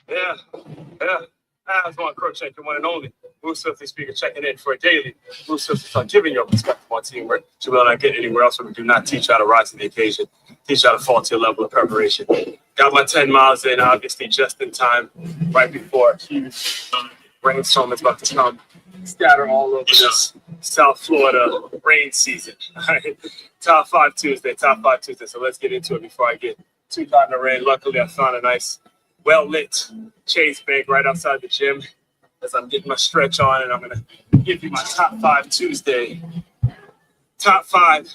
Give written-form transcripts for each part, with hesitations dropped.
Yeah, yeah. I was one Crookshank, your one and only. Bruce Swiftly speaker checking in for a daily. Bruce Swiftly start giving your perspective on teamwork. You will not get anywhere else where we do not teach you how to rise to the occasion, teach you how to fall to your level of preparation. Got my 10 miles in, obviously just in time, right before a huge rainstorm is about to come. Scatter all over this South Florida rain season. All right. Top 5 Tuesday, top 5 Tuesday. So let's get into it before I get too caught in the rain. Luckily, I found a nice, well-lit Chase Bank right outside the gym as I'm getting my stretch on, and I'm going to give you my top 5 Tuesday. Top 5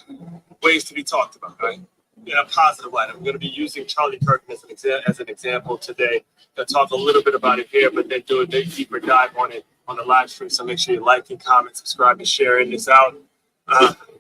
ways to be talked about, right? In a positive light. I'm going to be using Charlie Kirk as an example today to talk a little bit about it here, but then do a deeper dive on it on the live stream. So make sure you like and comment, subscribe, and share this out.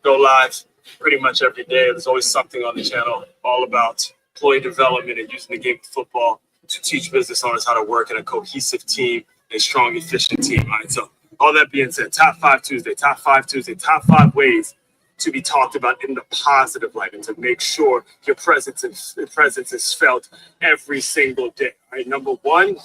Go live pretty much every day. There's always something on the channel all about employee development and using the game of football to teach business owners how to work in a cohesive team, a strong, efficient team. All right. So all that being said, top 5 Tuesday, top 5 ways to be talked about in the positive light and to make sure your presence is felt every single day. All right. Number 1,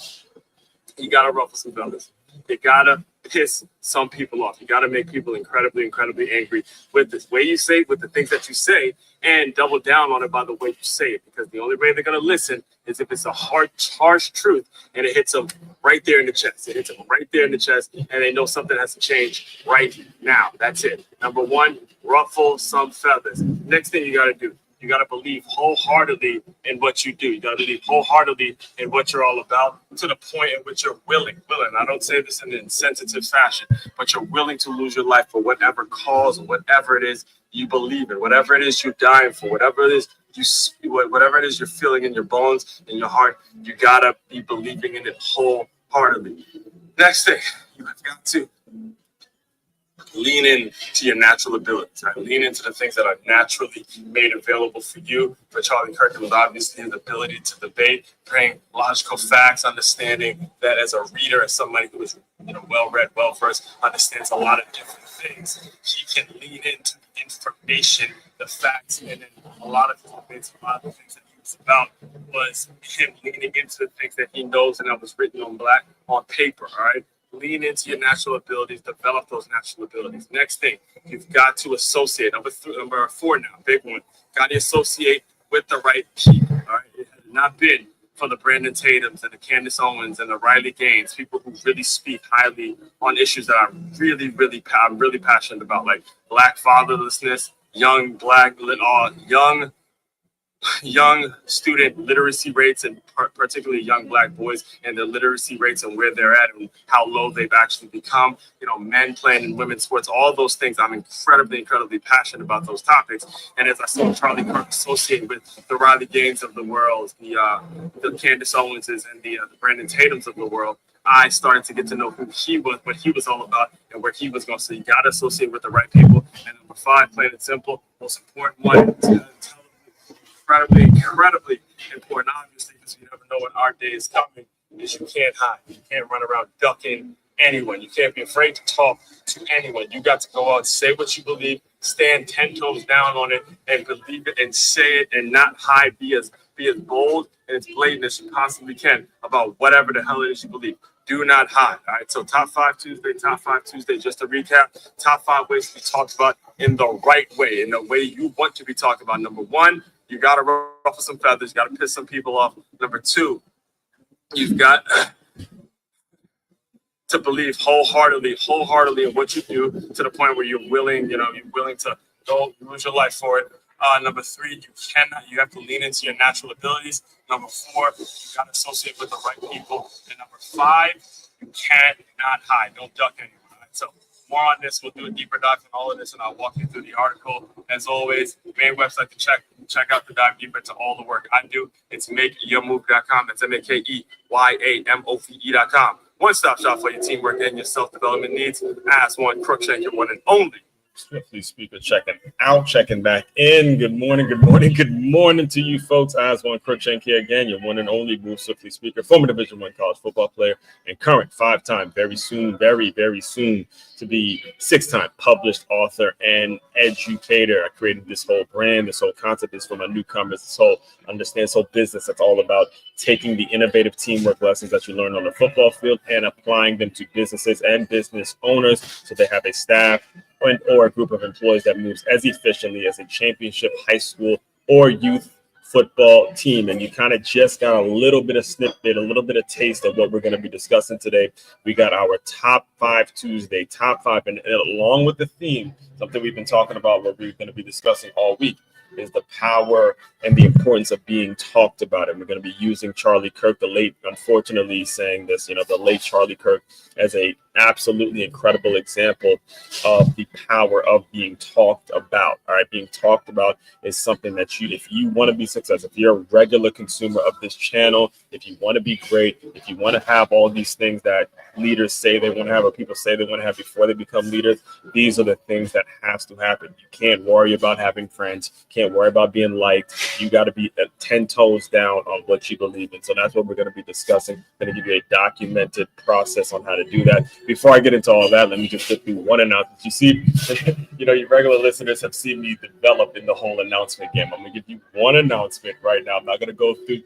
you got to ruffle some feathers. You got to piss some people off. You got to make people incredibly angry with the way you say it, with the things that you say, and double down on it by the way you say it, because the only way they're going to listen is if it's a harsh truth and it hits them right there in the chest. It hits them right there in the chest, and they know something has to change right now. That's it. Number 1, ruffle some feathers. Next thing you got to do, you got to believe wholeheartedly in what you do. You got to believe wholeheartedly in what you're all about, to the point in which you're willing. I don't say this in an insensitive fashion, but you're willing to lose your life for whatever cause, whatever it is you believe in, whatever it is you're dying for, whatever it is you're feeling in your bones, in your heart. You got to be believing in it wholeheartedly. Next thing, you have got to lean into your natural abilities, right? Lean into the things that are naturally made available for you. For Charlie Kirk, it was obviously his ability to debate, bring logical facts, understanding that as a reader, as somebody who is well-read, well-versed, understands a lot of different things. He can lean into the information, the facts, and then a lot of his debates, a lot of the things that he was about was him leaning into the things that he knows and that was written on paper, all right? Lean into your natural abilities, develop those natural abilities. Next thing, you've got to associate. Number 4 now, big one. Got to associate with the right people. All right, it has not been for the Brandon Tatums and the Candace Owens and the Riley Gaines, people who really speak highly on issues that I'm really passionate about, like Black fatherlessness, young student literacy rates, and particularly young Black boys and their literacy rates and where they're at and how low they've actually become. Men playing in women's sports, all those things. I'm incredibly passionate about those topics. And as I saw Charlie Kirk associate with the Riley Gaines of the world, the Candace Owenses and the Brandon Tatums of the world, I started to get to know who he was, what he was all about, and where he was going. So you got to associate with the right people. And number 5, plain and simple, most important one, incredibly important, obviously, because you never know when our day is coming, is you can't hide. You can't run around ducking anyone. You can't be afraid to talk to anyone. You got to go out, say what you believe, stand 10 toes down on it, and believe it and say it and not hide. Be as bold and as blatant as you possibly can about whatever the hell it is you believe. Do not hide. All right. So top 5 Tuesday, just to recap, top 5 ways to be talked about in the right way, in the way you want to be talked about. Number 1, you got to ruffle some feathers. You got to piss some people off. Number 2, you've got to believe wholeheartedly in what you do, to the point where you're willing to go lose your life for it. Number 3, you have to lean into your natural abilities. Number 4, you got to associate with the right people. And number 5, you cannot hide. Don't duck anyone. All right? So more on this. We'll do a deeper dive on all of this, and I'll walk you through the article. As always, main website to check out to dive deeper into all the work I do. It's makeyourmove.com. That's MakeYaMove.com. One-stop shop for your teamwork and your self-development needs. Ask one Crookshank, your one and only Swiftly speaker checking out, checking back in. Good morning, good morning, good morning to you folks. Eyes on Crookshank here again, your one and only Move Swiftly speaker, former Division I college football player, and current five-time, very soon to be six-time published author and educator. I created this whole brand, this whole concept is for my newcomers, this whole business that's all about taking the innovative teamwork lessons that you learn on the football field and applying them to businesses and business owners so they have a staff or a group of employees that moves as efficiently as a championship high school or youth football team. And you kind of just got a little bit of snippet, a little bit of taste of what we're going to be discussing today. We got our top 5 Tuesday, top 5, and along with the theme, something we've been talking about, what we're going to be discussing all week, is the power and the importance of being talked about. And we're going to be using Charlie Kirk, the late, unfortunately saying this, the late Charlie Kirk, as a absolutely incredible example of the power of being talked about. All right, being talked about is something that if you want to be successful, if you're a regular consumer of this channel, if you want to be great, if you want to have all these things that leaders say they want to have or people say they want to have before they become leaders, these are the things that has to happen. You can't worry about having friends, can't worry about being liked. You got to be 10 toes down on what you believe in. So that's what we're going to be discussing. I'm going to give you a documented process on how to do that. Before I get into all that, let me just get through one announcement. You see, your regular listeners have seen me develop in the whole announcement game. I'm going to give you one announcement right now. I'm not going to go through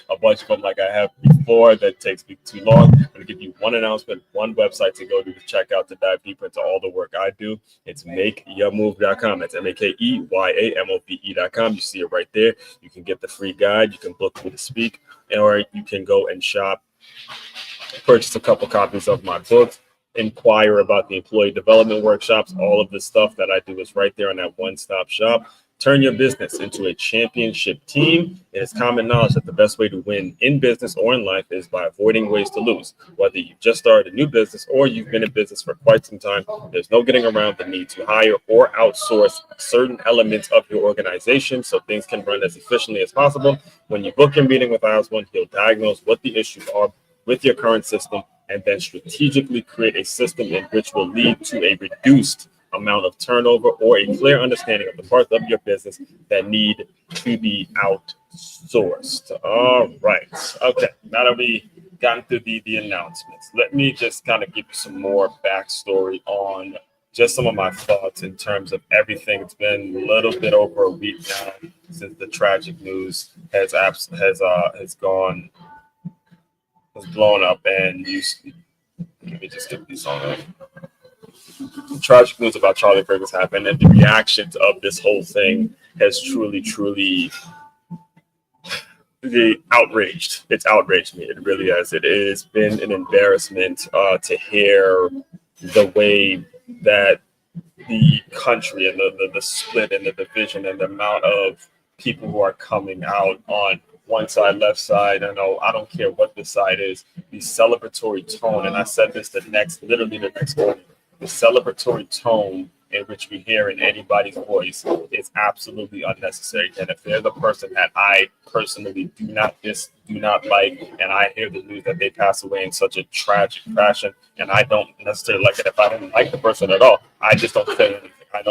a bunch of them like I have before. That takes me too long. I'm going to give you one announcement, one website to go to check out to dive deeper into all the work I do. It's makeyourmove.com. That's makeyourmove.com. You see it right there. You can get the free guide. You can book me to speak, or you can go and shop, purchase a couple copies of my book, inquire about the employee development workshops. All of the stuff that I do is right there on that one-stop shop. Turn your business into a championship team. It is common knowledge that the best way to win in business or in life is by avoiding ways to lose. Whether you've just started a new business or you've been in business for quite some time, there's no getting around the need to hire or outsource certain elements of your organization so things can run as efficiently as possible. When you book your meeting with Oswald, he'll diagnose what the issues are with your current system and then strategically create a system in which will lead to a reduced amount of turnover or a clear understanding of the parts of your business that need to be outsourced. All right. Okay. Now that we gotten through the announcements, let me just kind of give you some more backstory on just some of my thoughts in terms of everything. It's been a little bit over a week now since the tragic news has blown up, and let me just get these on. Tragic news about Charlie Kirk has happened, and the reactions of this whole thing has truly outraged. It's outraged me. It really has. It has been an embarrassment to hear the way that the country and the split and the division and the amount of people who are coming out on one side, left side. I don't care what the side is. The celebratory tone, and I said this literally the next morning, the celebratory tone in which we hear in anybody's voice is absolutely unnecessary. And if there's a person that I personally do not like, and I hear the news that they pass away in such a tragic fashion, and I don't necessarily like it, if I don't like the person at all, I just don't say anything. I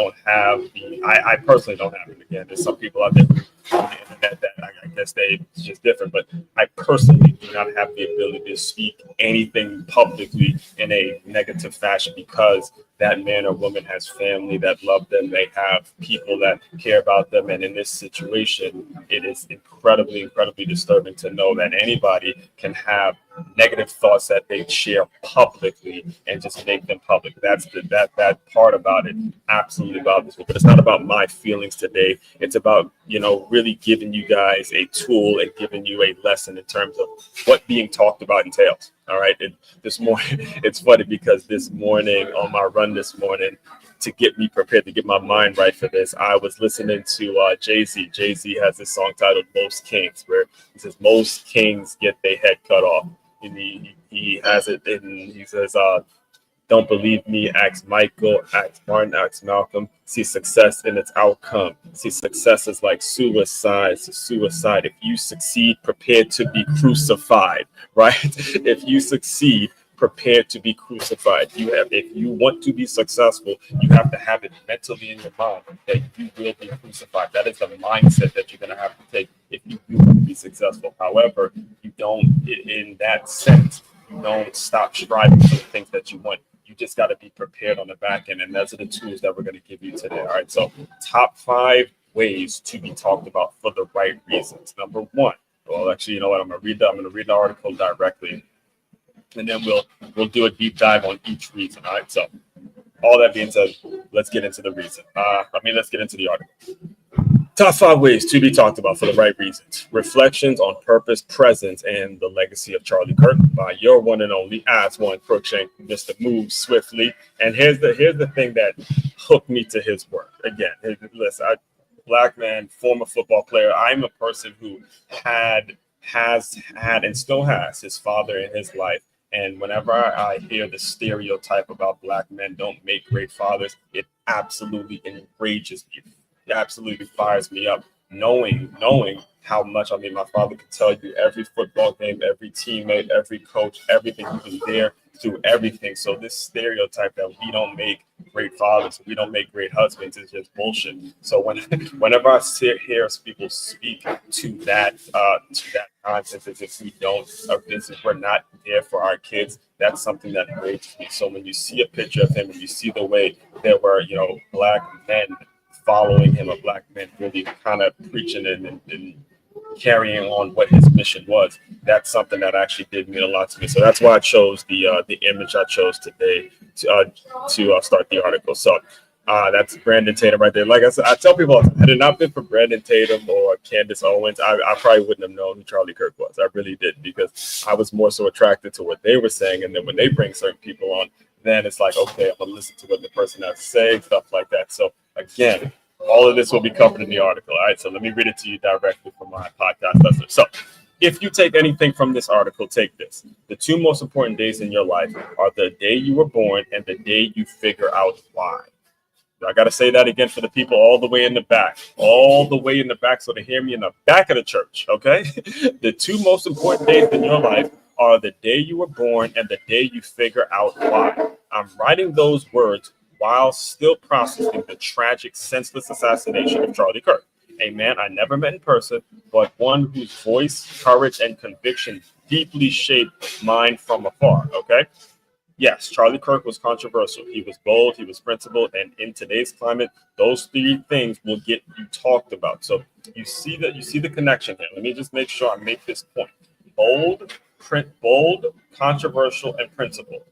personally don't have it. Again, there's some people out there on the internet that I guess it's just different, but I personally do not have the ability to speak anything publicly in a negative fashion because that man or woman has family that love them. They have people that care about them. And in this situation, it is incredibly disturbing to know that anybody can have negative thoughts that they share publicly and just make them public. That's that part about it absolutely bothers me. But it's not about my feelings today. It's about, really giving you guys a tool and giving you a lesson in terms of what being talked about entails. All right. And this morning, it's funny because this morning on my run this morning, to get me prepared, to get my mind right for this, I was listening to Jay-Z. Jay-Z has this song titled Most Kings, where he says, most kings get their head cut off. And he has it, and he says, don't believe me, ask Michael, ask Martin, ask Malcolm. See success in its outcome. See, success is like suicide. It's suicide. If you succeed, prepare to be crucified, right? If you succeed, prepared to be crucified. If you want to be successful, you have to have it mentally in your mind that you will be crucified. That is the mindset that you're going to have to take if you do want to be successful. However, you don't, in that sense, you don't stop striving for the things that you want. You just got to be prepared on the back end, and those are the tools that we're going to give you today. All right. So, top 5 ways to be talked about for the right reasons. Number 1. Well, actually, you know what? I'm going to read the article directly, and then we'll do a deep dive on each reason. All right. So, all that being said, let's get into the reason. Let's get into the article. Top 5 ways to be talked about for the right reasons. Reflections on purpose, presence, and the legacy of Charlie Kirk by your one and only As One Crookshank, Mr. Move Swiftly. And here's the thing that hooked me to his work. Again, listen, Black man, former football player. I'm a person who has had and still has his father in his life. And whenever I hear the stereotype about Black men don't make great fathers, it absolutely enrages me. It absolutely fires me up, knowing how much, my father could tell you every football game, every teammate, every coach, everything. He was there through everything. So this stereotype that we don't make great fathers, we don't make great husbands is just bullshit. So whenever I hear people speak to that concept, as if we don't, we're not there for our kids, that's something that enrages me. So when you see a picture of him and you see the way there were, Black men following him, a Black man really kind of preaching and carrying on what his mission was, that's something that actually did mean a lot to me. So that's why I chose the image I chose today to start the article. So that's Brandon Tatum right there. Like I said, I tell people, had it not been for Brandon Tatum or Candace Owens, I probably wouldn't have known who Charlie Kirk was. I really did, because I was more so attracted to what they were saying. And then when they bring certain people on, then it's like, okay, I'm going to listen to what the person has to say, stuff like that. So again, all of this will be covered in the article. All right, so let me read it to you directly from my podcast listener. So if you take anything from this article, take this. The 2 most important days in your life are the day you were born and the day you figure out why. I got to say that again for the people all the way in the back, so they hear me in the back of the church, okay? The 2 most important days in your life are the day you were born and the day you figure out why. I'm writing those words while still processing the tragic, senseless assassination of Charlie Kirk, a man I never met in person, but one whose voice, courage, and conviction deeply shaped mine from afar, okay? Yes, Charlie Kirk was controversial. He was bold, he was principled, and in today's climate, those 3 things will get you talked about. So you see the connection here. Let me just make sure I make this point. Bold, controversial, and principled.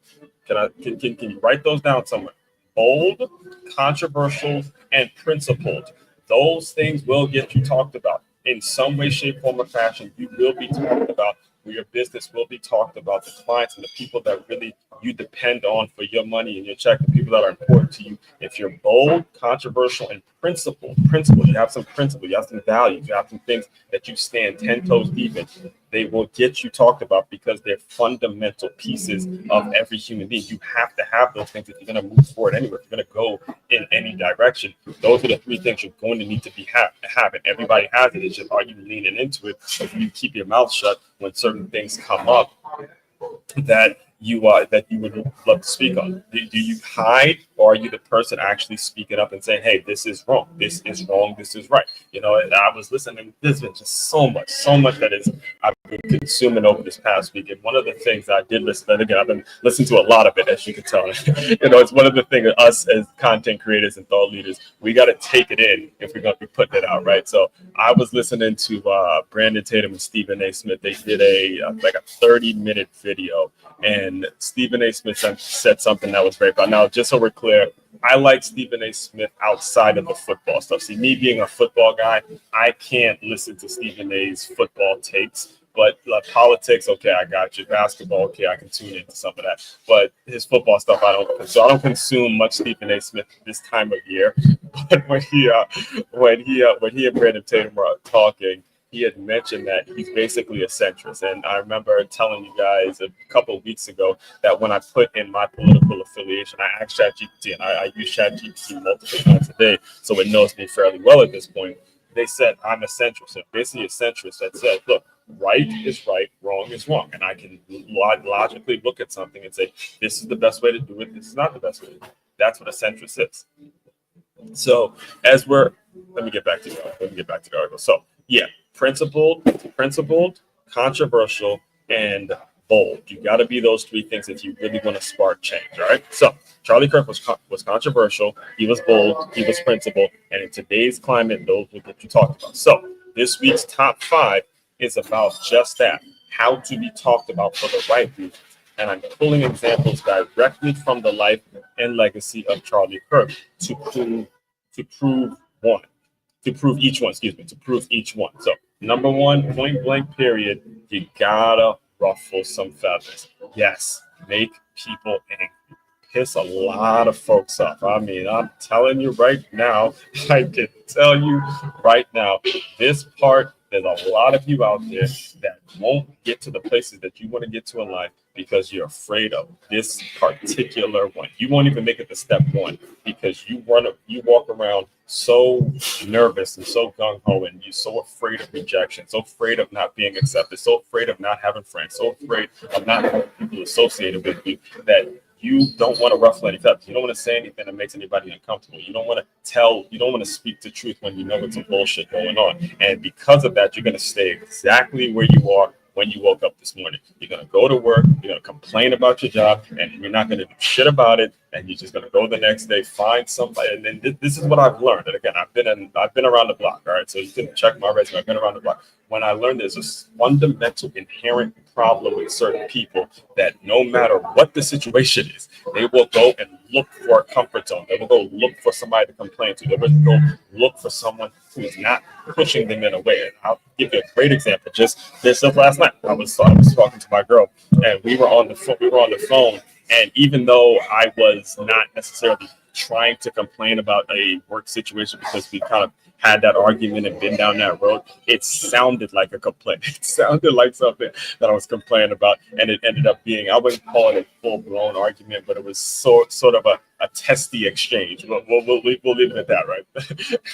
Can you write those down somewhere? Bold, controversial, and principled. Those things will get you talked about in some way, shape, form, or fashion. You will be talked about. Your business will be talked about. The clients and the people that really you depend on for your money and your check, the people that are important to you. If you're bold, controversial, and principled, you have some principle, you have some values, you have some things that you stand 10 toes deep in, they will get you talked about because they're fundamental pieces of every human being. You have to have those things if you're going to move forward anywhere, if you're going to go in any direction. Those are the 3 things you're going to need to be having. Everybody has it. It's just, are you leaning into it, or do you keep your mouth shut when certain things come up that you would love to speak on? Do you hide, or are you the person actually speaking up and saying, hey, this is wrong, this is wrong, this is right? I was listening, there's been just so much that I've been consuming over this past week. And one of the things I did listen to, and again, I've been listening to a lot of it, as you can tell. It's one of the things that us as content creators and thought leaders, we got to take it in if we're going to be putting it out, right? So I was listening to Brandon Tatum and Stephen A. Smith. They did a 30-minute video, and Stephen A. Smith said something that was great. But now, just so we're clear, I like Stephen A. Smith outside of the football stuff. See, me being a football guy, I can't listen to Stephen A.'s football takes. But politics, okay, I got you. Basketball, okay, I can tune into some of that. But his football stuff, I don't consume much Stephen A. Smith this time of year. But when he and Brandon Tatum were talking, he had mentioned that he's basically a centrist. And I remember telling you guys a couple of weeks ago that when I put in my political affiliation, I asked ChatGPT, and I use ChatGPT multiple times a day, so it knows me fairly well at this point. They said I'm a centrist. So basically a centrist that said, look, Right is right, wrong is wrong. And I can logically look at something and say, this is the best way to do it. This is not the best way to do it. That's what a centrist is. So as we're, let me get back to the article. So yeah, principled, controversial, and bold. You got to be those three things if you really want to spark change. All right. So Charlie Kirk was controversial. He was bold. He was principled. And in today's climate, those are what you talked about. So this week's top 5 is about just that: how to be talked about for the right reasons. And I'm pulling examples directly from the life and legacy of Charlie Kirk to prove each one. So number 1, point blank period, you gotta ruffle some feathers. Yes, make people angry. Piss a lot of folks off. I mean, I'm telling you right now, I can tell you right now, this part, there's a lot of you out there that won't get to the places that you want to get to in life because you're afraid of this particular one. You won't even make it to step 1 because you walk around so nervous and so gung-ho, and you're so afraid of rejection, so afraid of not being accepted, so afraid of not having friends, so afraid of not having people associated with you that you don't want to ruffle any feathers. You don't want to say anything that makes anybody uncomfortable. You don't want to speak the truth when you know it's some bullshit going on. And because of that, you're going to stay exactly where you are when you woke up this morning. You're going to go to work, you're going to complain about your job, and you're not going to do shit about it. And you're just going to go the next day, find somebody. And then this is what I've learned. And again, I've been around the block. All right. So you can check my resume. I've been around the block. When I learned there's this fundamental inherent problem with certain people that no matter what the situation is, they will go and look for a comfort zone. They will go look for somebody to complain to. They will go look for someone who is not pushing them in a way. And I'll give you a great example. Just this of last night, I was talking to my girl, and we were on the phone. And even though I was not necessarily trying to complain about a work situation because we kind of had that argument and been down that road, it sounded like a complaint. It sounded like something that I was complaining about, and it ended up being, I wouldn't call it a full-blown argument, but it was sort of a testy exchange. We'll leave it at that, right?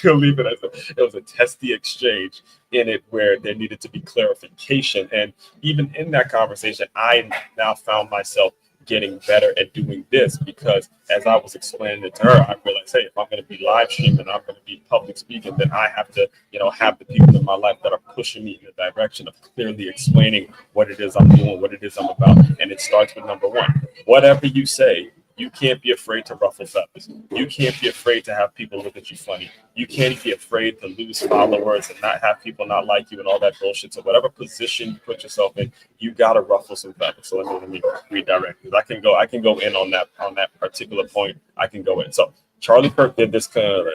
We'll leave it as it was a testy exchange in it where there needed to be clarification. And even in that conversation, I now found myself getting better at doing this because as I was explaining it to her, I realized, hey, if I'm going to be live streaming, I'm going to be public speaking, then I have to, have the people in my life that are pushing me in the direction of clearly explaining what it is I'm doing, what it is I'm about. And it starts with number 1. Whatever you say, you can't be afraid to ruffle feathers. You can't be afraid to have people look at you funny. You can't be afraid to lose followers and not have people not like you and all that bullshit. So whatever position you put yourself in, you gotta ruffle some feathers. So let me redirect. I can go in on that particular point. I can go in. So Charlie Kirk did this kind of.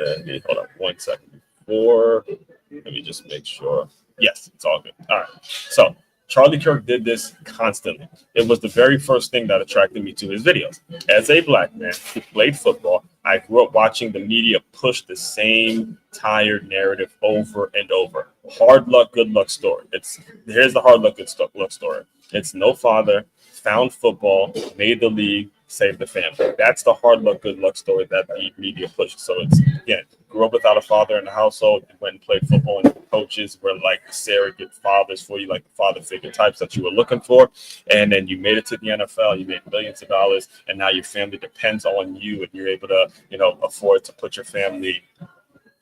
Hold on 1 second before. Let me just make sure. Yes, it's all good. All right. So Charlie Kirk did this constantly. It was the very first thing that attracted me to his videos. As a black man who played football, I grew up watching the media push the same tired narrative over and over. Hard luck, good luck story. Here's the hard luck, good luck story. It's no father, found football, made the league, saved the family. That's the hard luck, good luck story that the media pushed. So it's, again, grew up without a father in the household, went and played football, and coaches were like surrogate fathers for you, like the father figure types that you were looking for. And then you made it to the NFL, you made millions of dollars, and now your family depends on you, and you're able to, afford to put your family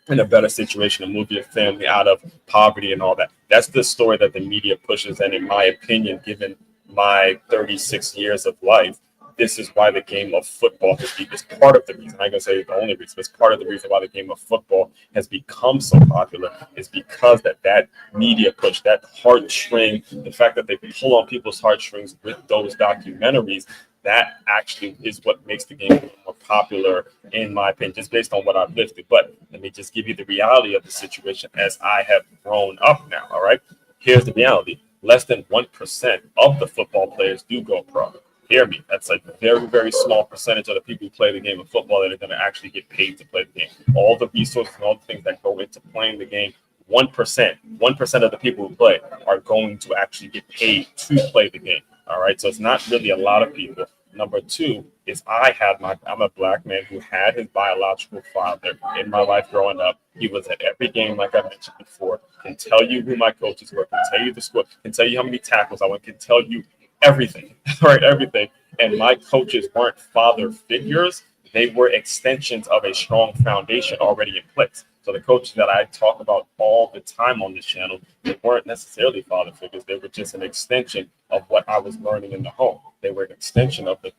in a better situation and move your family out of poverty and all that. That's the story that the media pushes. And in my opinion, given my 36 years of life, this is why the game of football is part of the reason. I'm going to say the only reason, but it's part of the reason why the game of football has become so popular is because that media push, that heartstring, the fact that they pull on people's heartstrings with those documentaries, that actually is what makes the game more popular, in my opinion, just based on what I've lived through. But let me just give you the reality of the situation as I have grown up now, all right? Here's the reality. Less than 1% of the football players do go pro. Hear me. That's a very, very small percentage of the people who play the game of football that are going to actually get paid to play the game. All the resources and all the things that go into playing the game, 1% of the people who play are going to actually get paid to play the game. All right. So it's not really a lot of people. Number 2 is I'm a black man who had his biological father in my life growing up. He was at every game, like I mentioned before. can tell you who my coaches were, can tell you the score, can tell you how many tackles I went, can tell you everything, right? Everything. And my coaches weren't father figures. They were extensions of a strong foundation already in place. So the coaches that I talk about all the time on this channel, they weren't necessarily father figures. They were just an extension of what I was learning in the home. They were an extension of the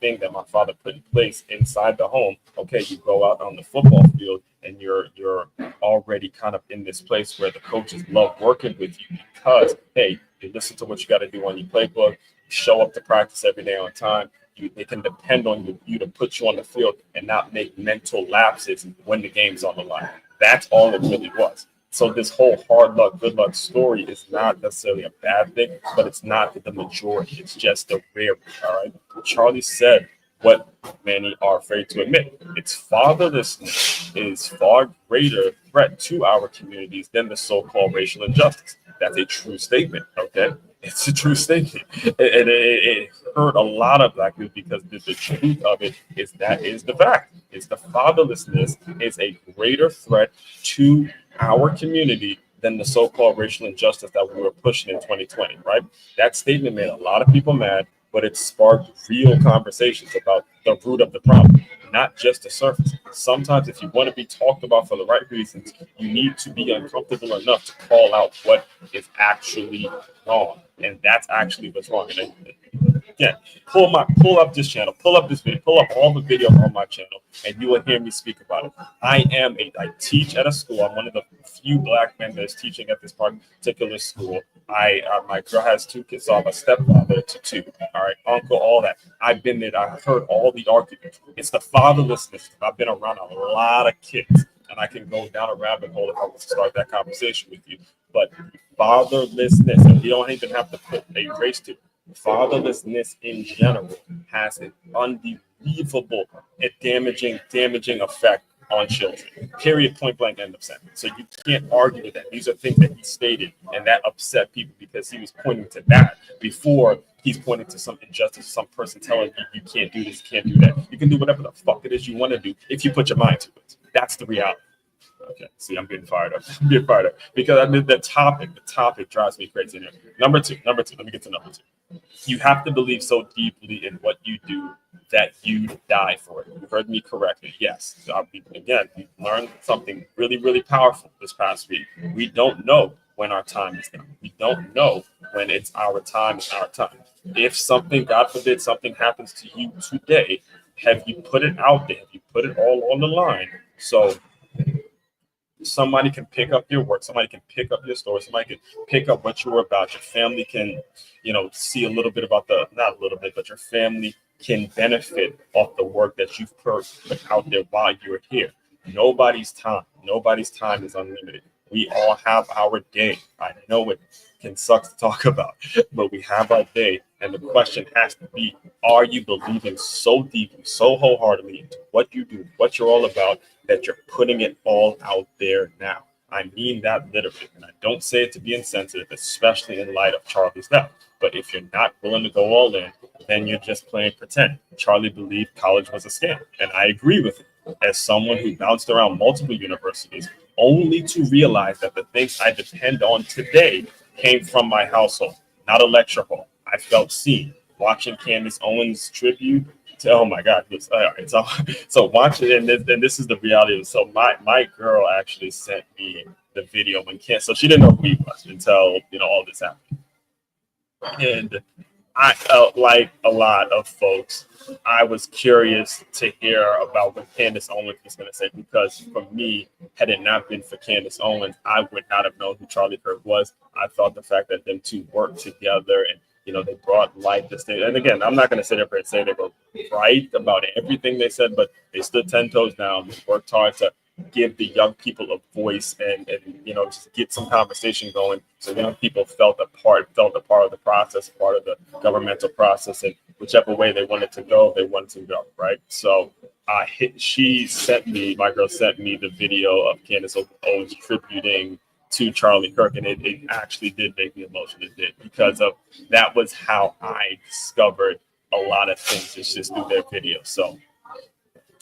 thing that my father put in place inside the home. Okay, you go out on the football field and you're already kind of in this place where the coaches love working with you because, hey, you listen to what you got to do on your playbook, you show up to practice every day on time. They can depend on you to put you on the field and not make mental lapses when the game's on the line. That's all it really was. So this whole hard luck, good luck story is not necessarily a bad thing, but it's not the majority. It's just the rare. All right. Charlie said what many are afraid to admit. It's fatherlessness is far greater threat to our communities than the so-called racial injustice. That's a true statement. Okay. It's a true statement. And it hurt a lot of black people because the truth of it is that is the fact. Is the fatherlessness is a greater threat to our community than the so-called racial injustice that we were pushing in 2020, right? That statement made a lot of people mad, but it sparked real conversations about the root of the problem, not just the surface. Sometimes if you want to be talked about for the right reasons, you need to be uncomfortable enough to call out what is actually wrong. And that's actually what's wrong. And again, pull up this channel, pull up this video, pull up all the videos on my channel, and you will hear me speak about it. I teach at a school. I'm one of the few black men that's teaching at this particular school. My girl has 2 kids, so I'm a stepfather to 2. All right, uncle, all that. I've been there. I've heard all the arguments. It's the fatherlessness. I've been around a lot of kids, and I can go down a rabbit hole if I was to start that conversation with you. But fatherlessness, and you don't even have to put a race to it. Fatherlessness in general has an unbelievable and damaging effect on children. Period, point blank, end of sentence. So you can't argue with that. These are things that he stated, and that upset people because he was pointing to that before he's pointing to some injustice, some person telling you you can't do this, can't do that. You can do whatever the fuck it is you want to do if you put your mind to it. That's the reality. Okay, see, I'm getting fired up. Because I mean the topic drives me crazy. Number two, let me get to number 2. You have to believe so deeply in what you do that you die for it. You heard me correctly. Yes. Again, we learned something really, really powerful this past week. We don't know when our time is done. We don't know when it's our time. It's our time. If something, God forbid, something happens to you today, have you put it out there? Have you put it all on the line? So somebody can pick up your work, somebody can pick up your story, somebody can pick up what you were about. Your family can, see a little bit about not a little bit, but your family can benefit off the work that you've put out there while you're here. Nobody's time is unlimited. We all have our day. I know it can suck to talk about, but we have our day. And the question has to be, are you believing so deeply, so wholeheartedly into what you do, what you're all about, that you're putting it all out there now? I mean that literally. And I don't say it to be insensitive, especially in light of Charlie's death. But if you're not willing to go all in, then you're just playing pretend. Charlie believed college was a scam. And I agree with him. As someone who bounced around multiple universities, only to realize that the things I depend on today came from my household, not a lecture hall. I felt seen. Watching Candace Owens' tribute to, oh my God, so watch it, and this is the reality of it. So my girl actually sent me the video when Candace, so she didn't know who he was until all this happened. And I felt like a lot of folks, I was curious to hear about what Candace Owens was going to say, because for me, had it not been for Candace Owens, I would not have known who Charlie Kirk was. I thought the fact that them two worked together and they brought light to stage. And again, I'm not going to sit up here and say they were right about everything they said, but they stood 10 toes down, worked hard to give the young people a voice and just get some conversation going, so young people felt a part of the process, part of the governmental process, and whichever way they wanted to go, right? So my girl sent me the video of Candace Owens tributing to Charlie Kirk, and it actually did make me emotional. It did, because that was how I discovered a lot of things. It's just through their video. So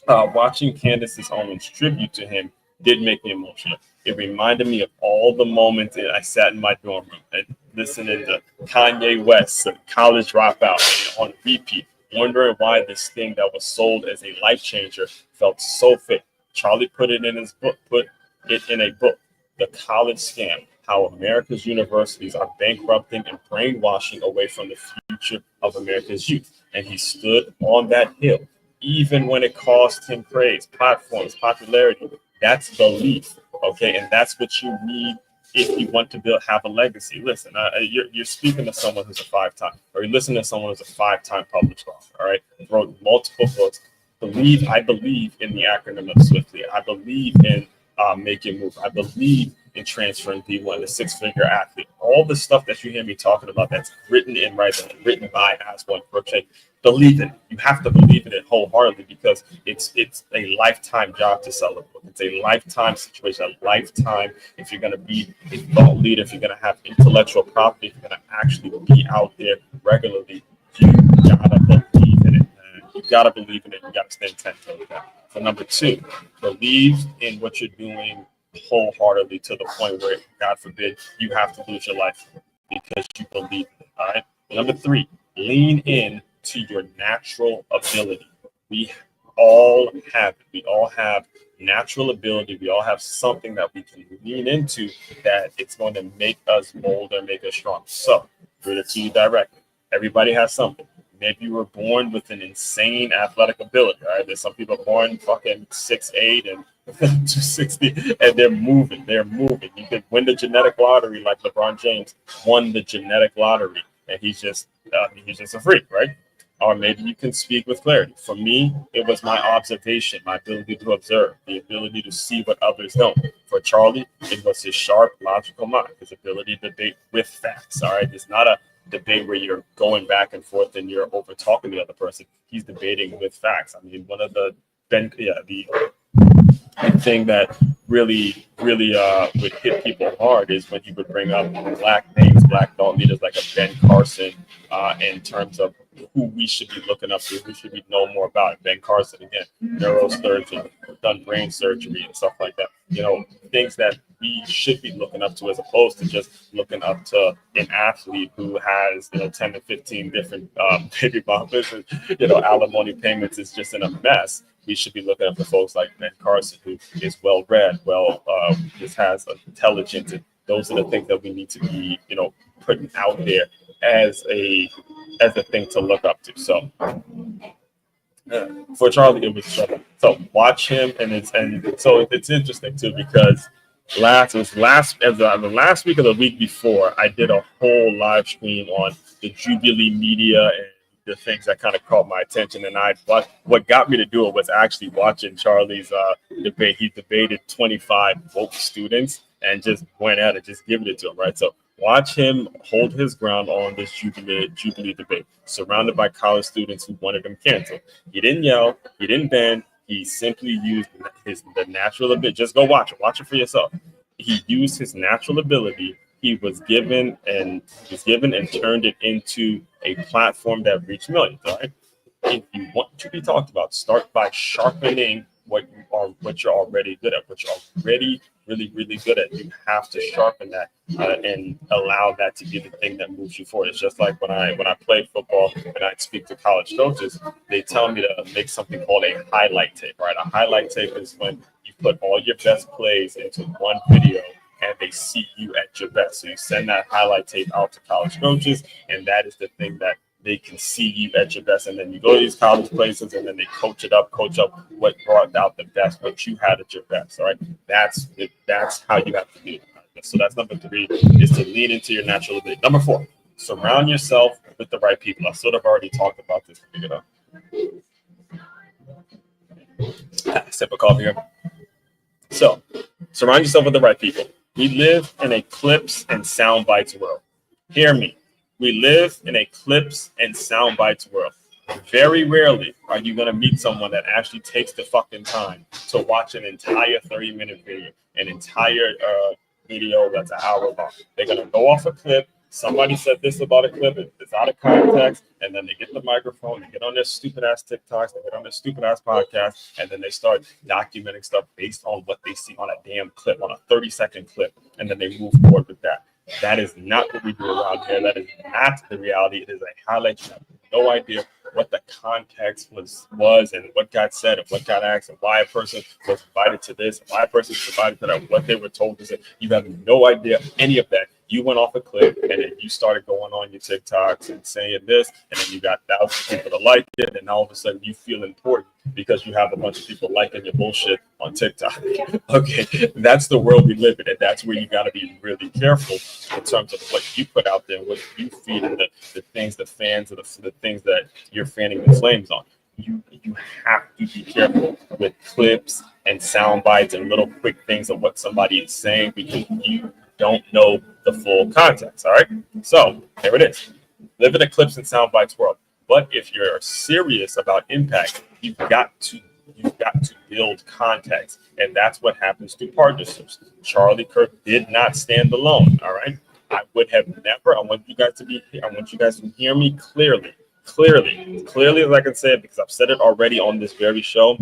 watching Candace Owens tribute to him did make me emotional. It reminded me of all the moments that I sat in my dorm room and listening to Kanye West, College Dropout, on repeat, wondering why this thing that was sold as a life changer felt so fake. Charlie put it in his book, put it in a book, The College Scam, How America's Universities Are Bankrupting and Brainwashing Away from the Future of America's Youth. And he stood on that hill, even when it cost him praise, platforms, popularity. That's belief, okay? And that's what you need if you want to have a legacy. Listen, you're speaking to someone who's a five-time, or you're listening to someone who's a five-time published author, all right? Wrote multiple books. I believe in the acronym of Swiftly. I believe in Make It Move. I believe in transferring people into six-figure athlete. All the stuff that you hear me talking about that's written in writing, written by As One Crochet, believe in it. You have to believe in it wholeheartedly because it's a lifetime job to sell a book. It's a lifetime situation, a lifetime. If you're going to be a thought leader, if you're going to have intellectual property, if you're going to actually be out there regularly, you gotta believe in it. You gotta believe in it. You gotta stand 10 toes down. So number two, believe in what you're doing wholeheartedly to the point where, God forbid, you have to lose your life because you believe it. All right. Number three, lean in to your natural ability. We all have it. We all have natural ability. We all have something that we can lean into that it's going to make us bolder, make us strong. So, read it to you directly. Everybody has something. Maybe you were born with an insane athletic ability, right? There's some people born fucking 6'8" and 260, and they're moving. You could win the genetic lottery like LeBron James won the genetic lottery, and he's just a freak, right? Or maybe you can speak with clarity. For me, it was my observation, my ability to observe, the ability to see what others don't. For Charlie, it was his sharp, logical mind, his ability to debate with facts. All right, it's not a debate where you're going back and forth and you're over talking the other person. He's debating with facts. I mean, one of the thing that really would hit people hard is when he would bring up black names, black thought leaders like a Ben Carson, in terms of who we should be looking up to, who should we know more about. Ben Carson, again, neurosurgeon, done brain surgery and stuff like that. You know, things that we should be looking up to as opposed to just looking up to an athlete who has, 10 to 15 different baby mamas and, alimony payments is just in a mess. We should be looking up to folks like Ben Carson, who is well-read, just has intelligence. And those are the things that we need to be, putting out there as a thing to look up to. So for Charlie, it was trouble. So watch him, and so it's interesting too because the last week of the week before, I did a whole live stream on the Jubilee media and the things that kind of caught my attention. And what got me to do it was actually watching Charlie's debate. He debated 25 woke students and just went at it, just giving it to him, right? So watch him hold his ground on this Jubilee debate, surrounded by college students who wanted him canceled. He didn't yell, he didn't bend, he simply used the natural ability. Just go watch it for yourself. He used his natural ability. He was given and turned it into a platform that reached millions. All right. If you want to be talked about, start by sharpening what you're already good at, what you're already really good at. You have to sharpen that and allow that to be the thing that moves you forward. It's just like when I play football and I speak to college coaches, they tell me to make something called a highlight tape. Right, a highlight tape is when you put all your best plays into one video and they see you at your best. So you send that highlight tape out to college coaches, and that is the thing that they can see you at your best. And then you go to these college places and then they coach up what brought out the best, what you had at your best. All right. That's how you have to do it. So that's number 3, is to lean into your natural ability. Number 4, surround yourself with the right people. I sort of already talked about this. Sip of coffee here. So surround yourself with the right people. We live in a clips and sound bites world. Hear me. We live in a clips and sound bites world. Very rarely are you going to meet someone that actually takes the fucking time to watch an entire 30-minute video, an entire video that's an hour long. They're going to go off a clip, Somebody said this about a clip, it's out of context, and then they get the microphone, they get on their stupid ass TikToks, they get on their stupid ass podcast, and then they start documenting stuff based on what they see on a damn clip, on a 30-second clip, and then they move forward with that. That is not what we do around here. That is not the reality. It is a highlight. You have no idea what the context was and what got said and what got asked and why a person was invited to this, why a person was invited to that, what they were told to say. You have no idea any of that. You went off a clip and then you started going on your TikToks and saying this, and then you got thousands of people to like it, and all of a sudden you feel important because you have a bunch of people liking your bullshit on TikTok. Okay, that's the world we live in, and that's where you got to be really careful in terms of what you put out there, what you feed, and the things, the fans, or the things that you're fanning the flames on. You have to be careful with clips and sound bites and little quick things of what somebody is saying, because you don't know the full context. All right, so there it is. Live in a clips and sound bites world. But if you're serious about impact, you've got to build context, and that's what happens through partnerships. Charlie Kirk did not stand alone. All right, I would have never. I want you guys to hear me clearly as I can say it, because I've said it already on this very show.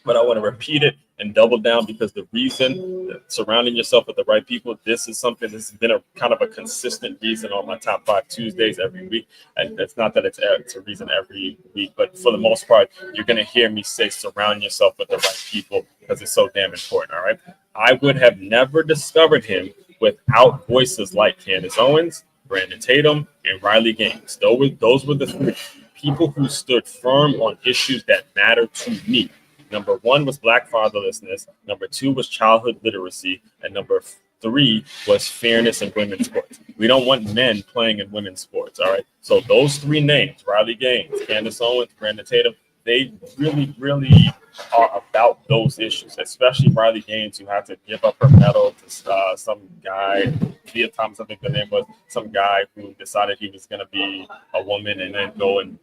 But I want to repeat it and double down, because the reason that surrounding yourself with the right people, this is something that's been a kind of a consistent reason on my top 5 Tuesdays every week. And it's not that it's a reason every week, but for the most part, you're going to hear me say surround yourself with the right people, because it's so damn important. All right. I would have never discovered him without voices like Candace Owens, Brandon Tatum, and Riley Gaines. Those were the 3 people who stood firm on issues that matter to me. Number 1 was Black fatherlessness. Number 2 was childhood literacy. And number 3 was fairness in women's sports. We don't want men playing in women's sports, all right? So those 3 names, Riley Gaines, Candace Owens, Brandon Tatum, they really are about those issues, especially Riley Gaines, who had to give up her medal to some guy, Thea Thomas, I think the name was, some guy who decided he was going to be a woman and then go and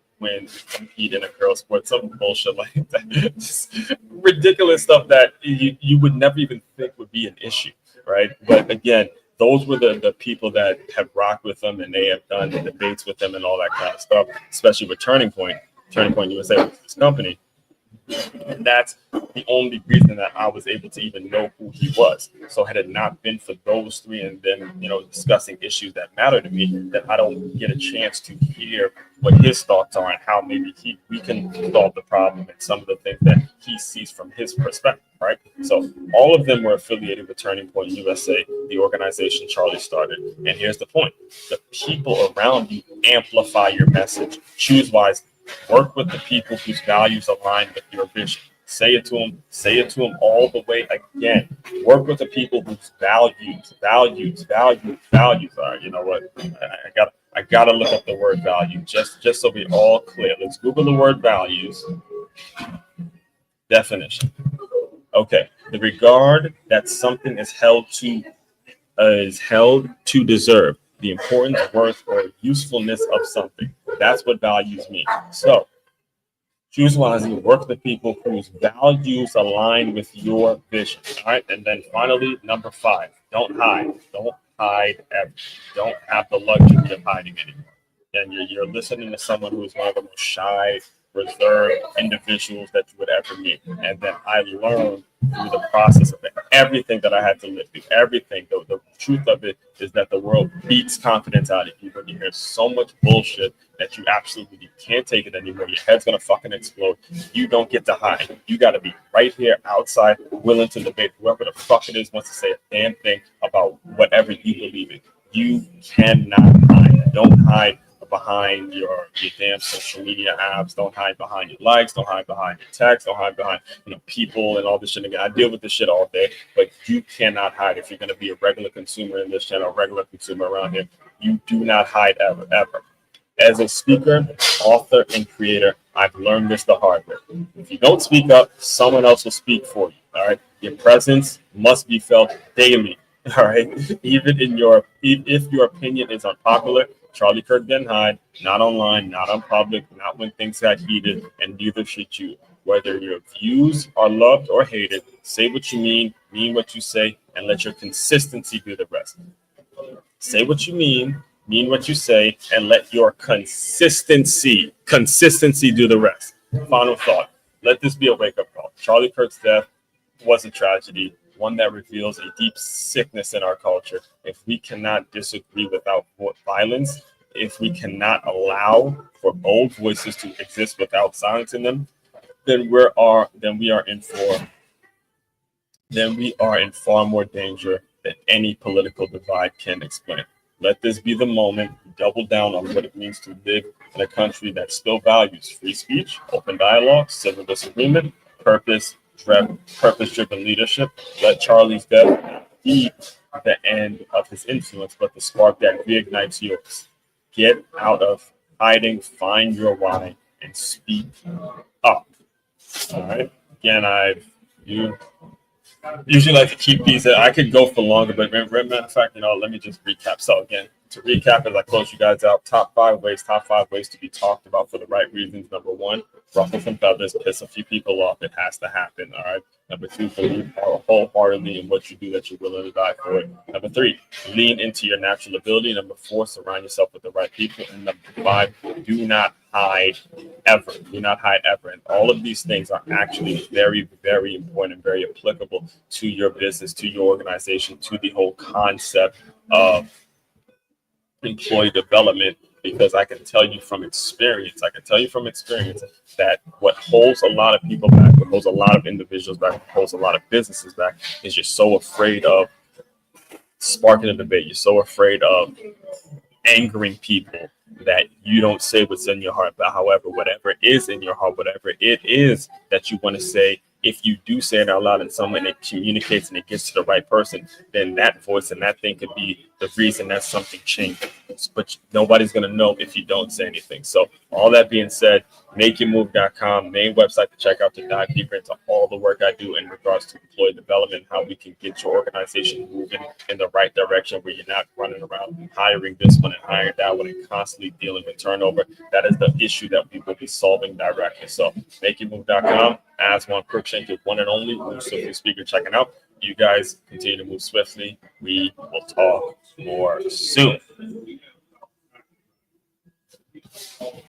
compete in a girl sport, some bullshit like that. Just ridiculous stuff that you would never even think would be an issue, right? But again, those were the people that have rocked with them, and they have done the debates with them and all that kind of stuff, especially with Turning Point USA, which is this company. And that's the only reason that I was able to even know who he was. So had it not been for those 3, and then, discussing issues that matter to me, that I don't get a chance to hear what his thoughts are and how maybe we can solve the problem and some of the things that he sees from his perspective, right? So all of them were affiliated with Turning Point USA, the organization Charlie started. And here's the point. The people around you amplify your message. Choose wisely. Work with the people whose values align with your vision. Say it to them all the way again. Work with the people whose values are. You know what? I gotta look up the word value just so we're all clear. Let's Google the word values. Definition. Okay. The regard that something is held to deserve. The importance, worth, or usefulness of something. That's what values mean. So, choose wisely, work with the people whose values align with your vision. All right, and then finally, number 5, don't hide. Don't hide ever. Don't have the luxury of hiding anymore. And you're listening to someone who is one of the most shy, reserved individuals that you would ever meet. And then I learned through the process of it, everything that I had to live through, everything. The truth of it is that the world beats confidence out of you when you hear so much bullshit that you absolutely can't take it anymore. Your head's gonna fucking explode. You don't get to hide. You gotta be right here outside, willing to debate whoever the fuck it is wants to say a damn thing about whatever you believe in. You cannot hide. Don't hide behind your damn social media apps. Don't hide behind your likes. Don't hide behind your text. Don't hide behind people and all this shit. Again, I deal with this shit all day, but you cannot hide. If you're going to be a regular consumer in this channel, a regular consumer around here, you do not hide ever. As a speaker, author, and creator, I've learned this the hard way. If you don't speak up, someone else will speak for you. All right, your presence must be felt daily. All right, even if your opinion is unpopular. Charlie Kirk didn't hide, not online, not on public, not when things got heated, and neither should you. Whether your views are loved or hated, say what you mean what you say, and let your consistency do the rest. Say what you mean, mean what you say, and let your consistency do the rest. Final thought. Let this be a wake-up call. Charlie Kirk's death was a tragedy, one that reveals a deep sickness in our culture. If we cannot disagree without violence, if we cannot allow for bold voices to exist without silencing them, then we are in far more danger than any political divide can explain. Let this be the moment we double down on what it means to live in a country that still values free speech, open dialogue, civil disagreement, purpose-driven leadership. Let Charlie's death not be the end of his influence, but the spark that reignites yours. Get out of hiding, find your why, and speak up. All right. Again, you usually like to keep these. I could go for longer, but matter of fact, let me just recap. So again, to recap as I close you guys out, top five ways to be talked about for the right reasons. Number one, ruffle some feathers, piss a few people off. It has to happen. All right. Number two, believe wholeheartedly in what you do, that you're willing to die for it. Number three, lean into your natural ability. Number four, surround yourself with the right people. And number five, do not hide ever. Do not hide ever. And all of these things are actually very, very important and very applicable to your business, to your organization, to the whole concept of employee development, because I can tell you from experience that what holds a lot of people back, what holds a lot of individuals back, what holds a lot of businesses back is you're so afraid of sparking a debate. You're so afraid of angering people that you don't say what's in your heart. But however, whatever is in your heart, whatever it is that you want to say, if you do say it out loud and someone it communicates and it gets to the right person, then that voice and that thing could be the reason that something changes. But nobody's going to know if you don't say anything. So all that being said, makeyourmove.com, main website to check out to dive deeper into all the work I do in regards to employee development, how we can get your organization moving in the right direction where you're not running around hiring this one and hiring that one and constantly dealing with turnover. That is the issue that we will be solving directly. So makeyourmove.com, as one Crookshank, your one and only Move Swiftly speaker, checking out. You guys continue to move swiftly. We will talk more soon.